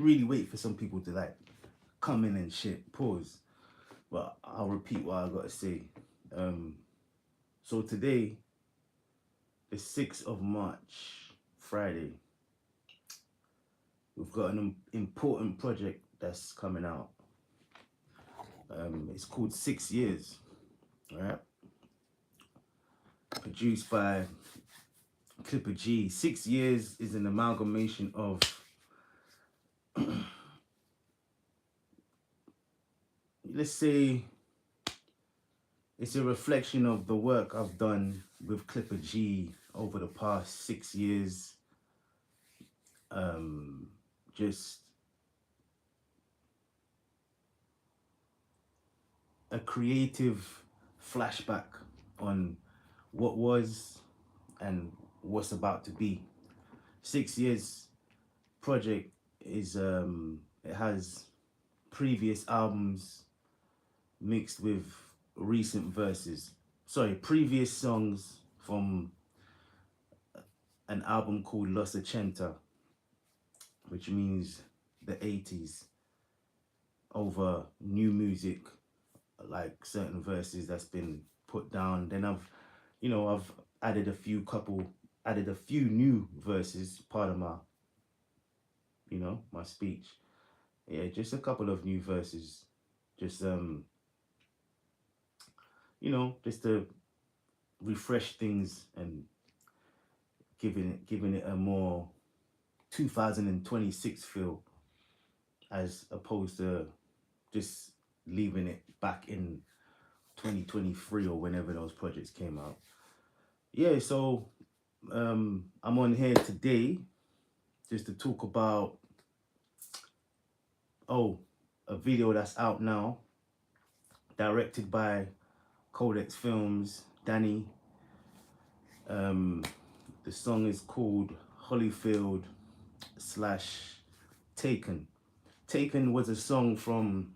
really wait for some people to like come in and shit. Pause. But I'll repeat what I gotta say. Um, so today, the 6th of March, Friday, we've got an important project that's coming out. It's called 6 Years, right? Produced by Clipper G. 6 Years is an amalgamation of, let's say, it's a reflection of the work I've done with Clipper G over the past 6 years. Just a creative flashback on what was and what's about to be. 6 Years project is it has previous albums mixed with recent verses. Sorry, previous songs from an album called Los 80, which means the 80s, over new music, like certain verses that's been put down. Then I've added a few new verses, part of my, my speech. Yeah, just a couple of new verses. Just just to refresh things and giving it a more 2026 feel, as opposed to just leaving it back in 2023 or whenever those projects came out. Yeah, so I'm on here today just to talk about a video that's out now, directed by Codex Films, Danny. The song is called Holyfield slash Taken. Taken was a song from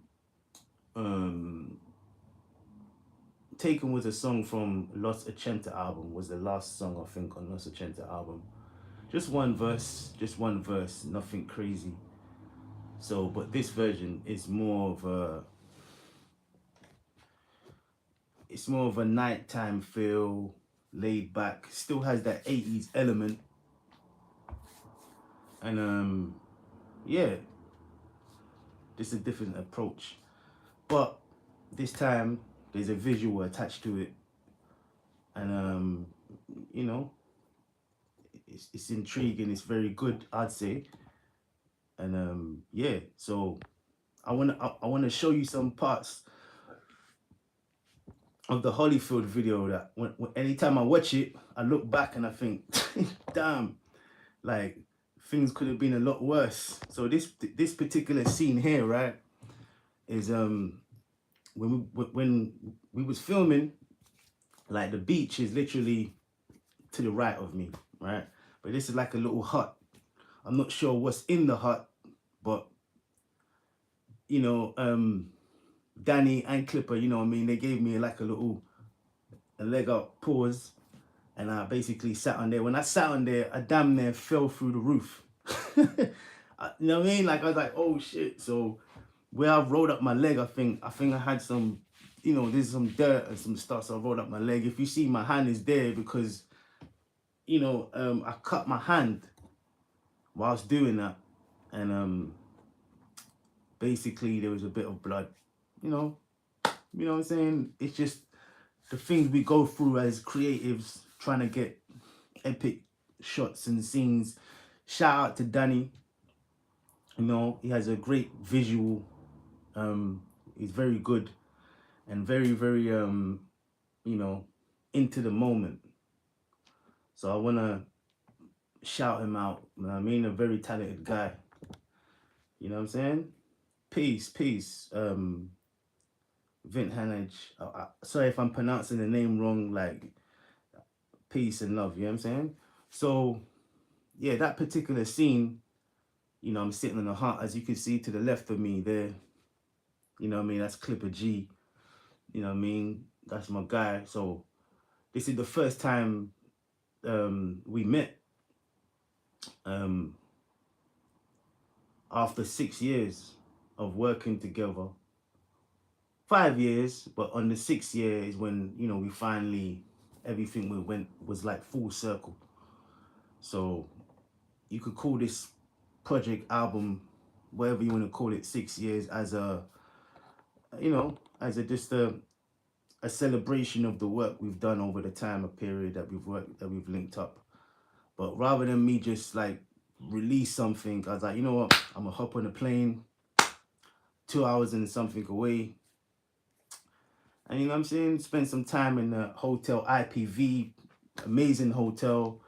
Taken was a song from Los 80 album, was the last song I think on Los 80 album. Just one verse, nothing crazy. So, but this version is it's more of a nighttime feel, laid back, still has that 80s element. And yeah, just a different approach. But this time there's a visual attached to it. And you know, it's intriguing, it's very good, I'd say. And yeah, so I wanna show you some parts of the Holyfield video that anytime I watch it, I look back and I think, damn, like things could have been a lot worse. So this particular scene here, right, is when we was filming, like the beach is literally to the right of me, right? But this is like a little hut. I'm not sure what's in the hut, but you know, Danny and Clipper, you know what I mean, they gave me like a leg up pause, and I basically sat on there. When I sat on there, I damn near fell through the roof. You know what I mean? Like I was like, oh shit. So where I rolled up my leg, I think I had some, there's some dirt and some stuff. So I rolled up my leg. If you see, my hand is there because, I cut my hand whilst doing that, and basically there was a bit of blood. You know what I'm saying? It's just the things we go through as creatives, trying to get epic shots and scenes. Shout out to Danny. He has a great visual. He's very good and very, very, into the moment. So I want to shout him out. I mean, a very talented guy. You know what I'm saying? Peace. Vint Hanage. Sorry if I'm pronouncing the name wrong. Like, peace and love. You know what I'm saying? So, yeah, that particular scene, I'm sitting in a hut, as you can see to the left of me there. You know what I mean? That's Clipper G. You know what I mean? That's my guy. So this is the first time we met. after 6 years of working together. 5 years, but on the 6th year is when, you know, we finally, everything was like full circle. So you could call this project, album, whatever you want to call it, 6 years, as a, you know, as a just a celebration of the work we've done over the time, a period that we've worked, that we've linked up. But rather than me just like release something, I was like, you know what, I'm gonna hop on a plane, 2 hours and something away, and you know what I'm saying, spend some time in the hotel IPV, amazing hotel.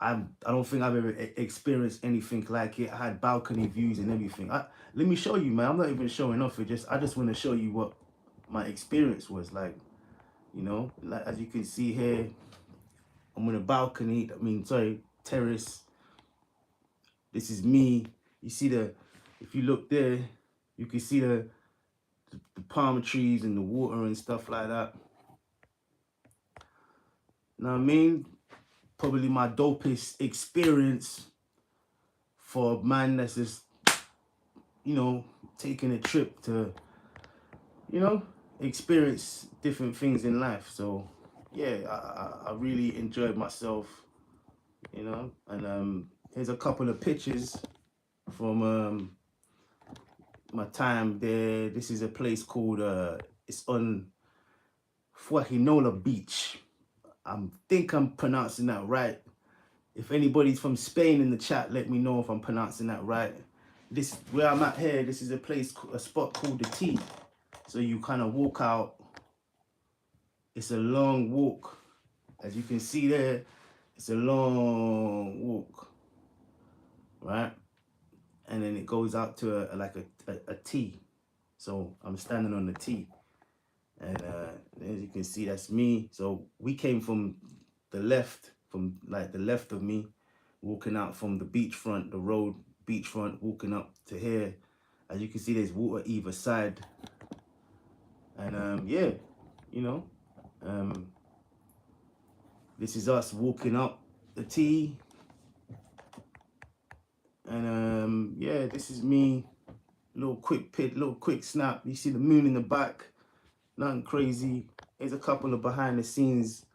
I don't think I've ever experienced anything like it. I had balcony views and everything. Let me show you, man. I'm not even showing off. I just want to show you what my experience was like. You know, like as you can see here, I'm on a balcony. I mean, sorry, terrace. This is me. You see if you look there, you can see the palm trees and the water and stuff like that. Know what I mean? Probably my dopest experience for a man that's just, you know, taking a trip to, you know, experience different things in life. So yeah, I really enjoyed myself, you know. And here's a couple of pictures from my time there. This is a place called it's on Fuahinola Beach. I think I'm pronouncing that right. If anybody's from Spain in the chat, let me know if I'm pronouncing that right. This, where I'm at here, this is a spot called the T. So you kind of walk out. It's a long walk. As you can see there, it's a long walk, right? And then it goes out to a T. So I'm standing on the T. And as you can see, that's me. So we came from the left, the left of me, walking out from the beachfront, the road beachfront, walking up to here. As you can see, there's water either side. And yeah, you know, this is us walking up the T. And yeah, this is me. Little quick snap. You see the moon in the back. Nothing crazy. Here's a couple of behind the scenes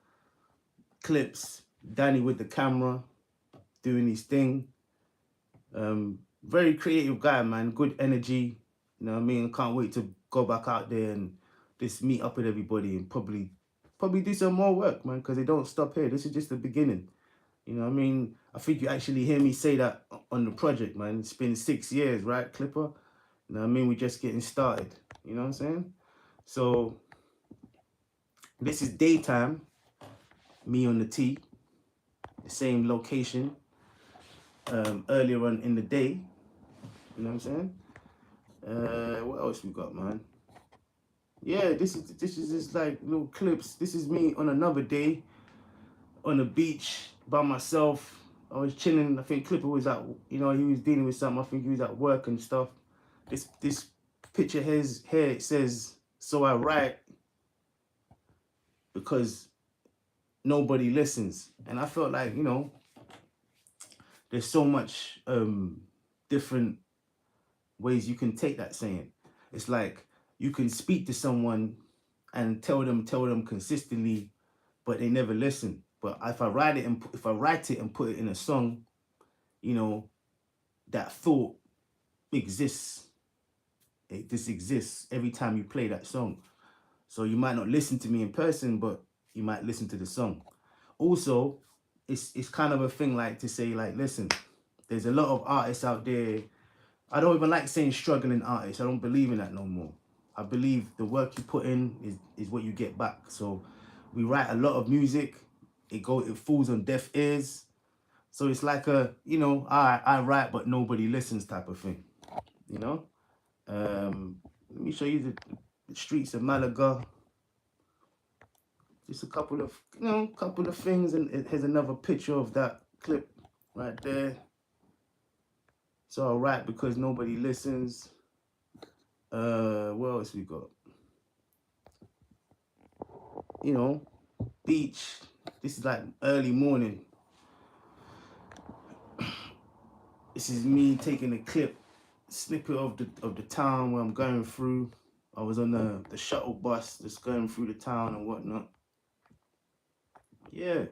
clips. Danny with the camera doing his thing. Very creative guy, man. Good energy. You know what I mean? Can't wait to go back out there and just meet up with everybody and probably do some more work, man, because they don't stop here. This is just the beginning. You know what I mean? I think you actually hear me say that on the project, man. It's been 6 years, right, Clipper? You know what I mean? We're just getting started. You know what I'm saying? So this is daytime. Me on the T. The same location. Earlier on in the day. You know what I'm saying? What else we got, man? Yeah, this is just like little clips. This is me on another day on the beach by myself. I was chilling. I think Clipper was at, you know, he was dealing with something. I think he was at work and stuff. This picture here, it says, "So I write because nobody listens." And I felt like, you know, there's so much different ways you can take that saying. It's like you can speak to someone and tell them consistently, but they never listen. But if I write it and put it in a song, you know, that thought exists. It just exists every time you play that song. So you might not listen to me in person, but you might listen to the song. Also, it's kind of a thing like to say, like, listen, there's a lot of artists out there. I don't even like saying struggling artists. I don't believe in that no more. I believe the work you put in is what you get back. So we write a lot of music. It falls on deaf ears. So it's like a, you know, I write but nobody listens type of thing. You know? Let me show you the streets of Malaga. Just a couple of, you know, things, and here's another picture of that clip right there. So I write because nobody listens. What else we got? You know, beach. This is like early morning. This is me taking a clip, snippet of the town where I'm going through. I was on the shuttle bus just going through the town and whatnot. Yeah,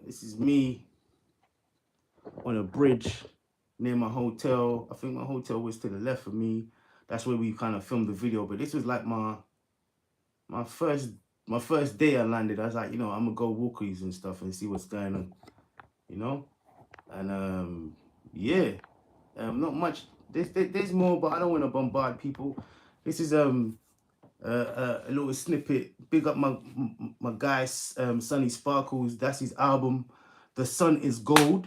this is me on a bridge near my hotel. I think my hotel was to the left of me. That's where we kind of filmed the video. But this was like my first day I landed. I was like, you know, I'm gonna go walkies and stuff and see what's going on, you know. And yeah, not much. There's more, but I don't want to bombard people. This is a little snippet. Big up my guy Sonny Sparkles. That's his album, The Sun Is Gold.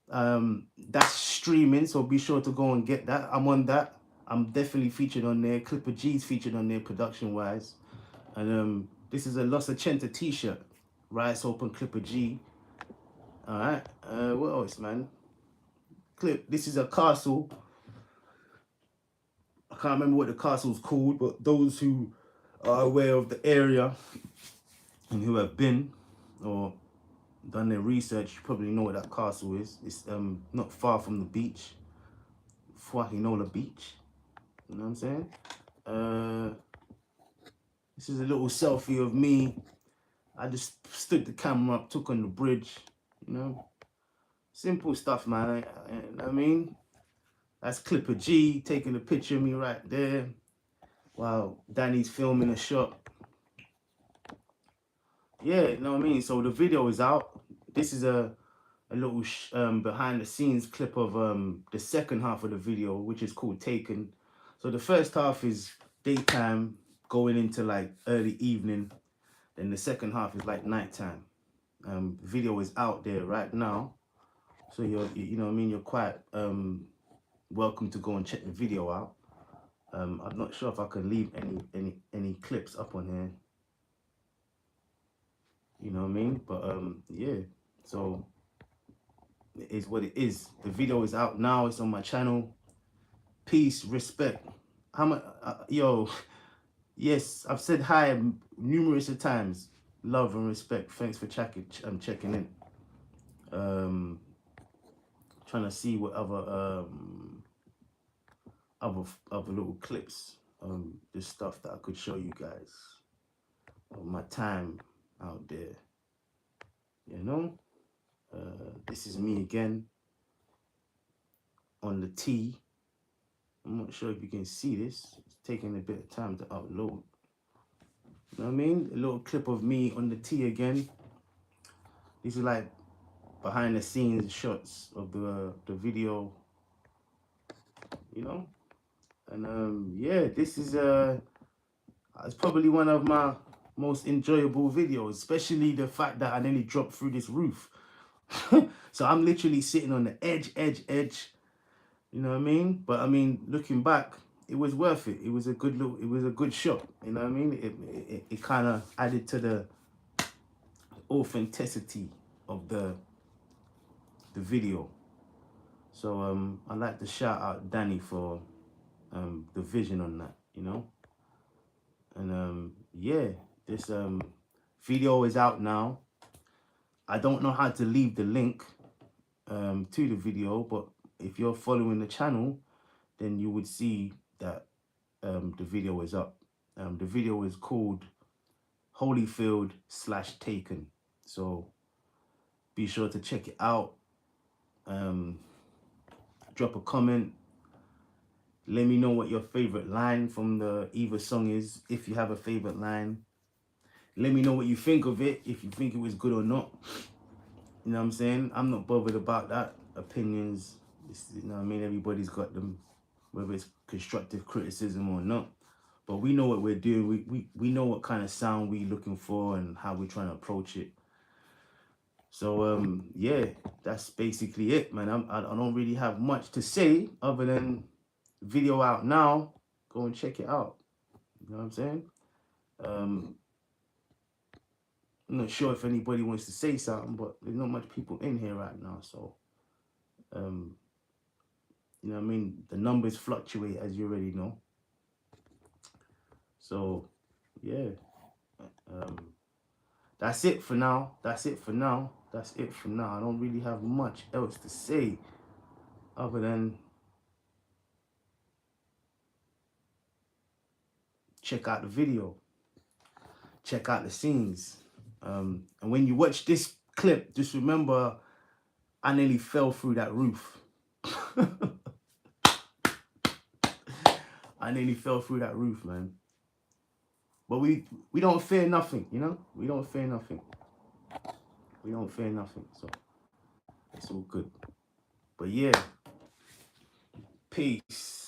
That's streaming, so be sure to go and get that. I'm on that. I'm definitely featured on there. Clipper G's featured on there production wise. And this is a Los Ochenta t-shirt. Rice Open Clipper G. Alright. What else, man? This is a castle. I can't remember what the castle's called, but those who are aware of the area and who have been or done their research, you probably know what that castle is. It's not far from the beach. Fuahinola Beach. You know what I'm saying? This is a little selfie of me. I just stood the camera up, took on the bridge, you know. Simple stuff, man. I mean, that's Clipper G taking a picture of me right there while Danny's filming a shot. Yeah, you know what I mean? So the video is out. This is a little behind the scenes clip of the second half of the video, which is called Taken. So the first half is daytime going into like early evening. Then the second half is like nighttime. The video is out there right now. So you know what I mean, you're quite welcome to go and check the video out. I'm not sure if I can leave any clips up on here. You know what I mean? But yeah, so it is what it is. The video is out now. It's on my channel. Peace, respect. How much? Yo, yes, I've said hi numerous of times. Love and respect. Thanks for checking in. Trying to see what other little clips, this stuff that I could show you guys of my time out there. You know, this is me again on the T. I'm not sure if you can see this. It's taking a bit of time to upload. You know what I mean? A little clip of me on the T again. This is like behind the scenes shots of the video. You know, and yeah, this is it's probably one of my most enjoyable videos, especially the fact that I nearly dropped through this roof. So I'm literally sitting on the edge. You know what I mean? But I mean, looking back, it was worth it. It was a good shot. You know what I mean? It kind of added to the authenticity of the video. So I'd like to shout out Danny for the vision on that, you know. And yeah, this video is out now. I don't know how to leave the link to the video, but if you're following the channel, then you would see that the video is up. The video is called Holyfield/Taken. So be sure to check it out. Drop a comment. Let me know what your favorite line from the Eva song is, if you have a favorite line. Let me know what you think of it, if you think it was good or not. You know what I'm saying? I'm not bothered about that. Opinions, you know what I mean? Everybody's got them, whether it's constructive criticism or not. But we know what we're doing. We know what kind of sound we're looking for and how we're trying to approach it. So yeah, that's basically it, man. I don't really have much to say other than video out now. Go and check it out. You know what I'm saying? I'm not sure if anybody wants to say something, but there's not much people in here right now. So you know what I mean? The numbers fluctuate, as you already know. So yeah, that's it for now. That's it for now. I don't really have much else to say other than check out the video, check out the scenes. And when you watch this clip, just remember I nearly fell through that roof. I nearly fell through that roof, man. But we don't fear nothing, you know? We don't fear nothing. We don't fear nothing, so it's all good. But yeah, peace.